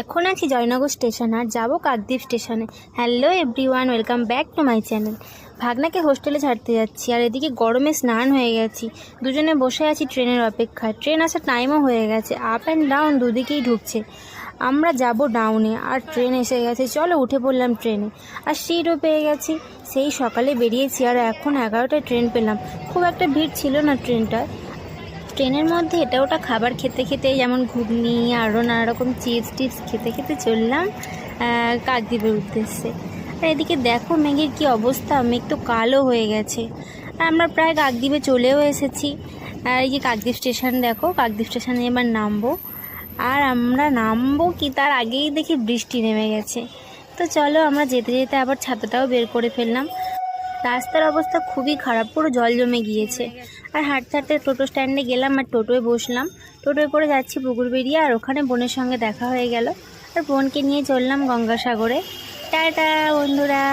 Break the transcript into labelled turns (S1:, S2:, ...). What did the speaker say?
S1: এখন আছি জয়নগর স্টেশন আর যাবো কাকদ্বীপ স্টেশনে। Hello everyone, welcome back to my channel. ভাগনাকে হোস্টেলে ছাড়তে যাচ্ছি আর এদিকে গরমে স্নান হয়ে গেছি। দুজনে বসে আছি ট্রেনের অপেক্ষায়। ট্রেন আসার টাইমও হয়ে গেছে, আপ অ্যান্ড ডাউন দুদিকেই ঢুকছে। আমরা যাব ডাউনে আর ট্রেন এসে গেছে। চলো উঠে পড়লাম ট্রেনে আর সিটও পেয়ে গেছি। সেই সকালে বেরিয়েছি আর এখন 11টায় ট্রেন পেলাম। খুব একটা ভিড় ছিল না ট্রেনটায়। ট্রেনের মধ্যে এটা ওটা খাবার খেতে খেতে, যেমন ঘুগনি আরও নানা রকম চিপস টিপস খেতে খেতে চললাম কাকদ্বীপের উদ্দেশ্যে। আর এদিকে দেখো মেঘের কি অবস্থা, মেঘ তো কালো হয়ে গেছে। আর আমরা প্রায় কাকদ্বীপে চলেও এসেছি। আর এই যে কাকদ্বীপ স্টেশন দেখো, কাকদ্বীপ স্টেশনে এবার নামবো। আর আমরা নামবো কি তার আগেই দেখি বৃষ্টি নেমে গেছে। তো চলো আমরা যেতে যেতে আবার ছাতাটাও বের করে ফেললাম। রাস্তার অবস্থা খুবই খারাপ, পুরো জল জমে গিয়েছে। আর হাঁটতে হাঁটতে টোটো স্ট্যান্ডে গেলাম আর টোটোয় বসলাম। টোটোয় করে যাচ্ছি পুকুর বেরিয়ে, আর ওখানে বোনের সঙ্গে দেখা হয়ে গেল আর বোনকে নিয়ে চললাম গঙ্গাসাগরে। টাটা বন্ধুরা।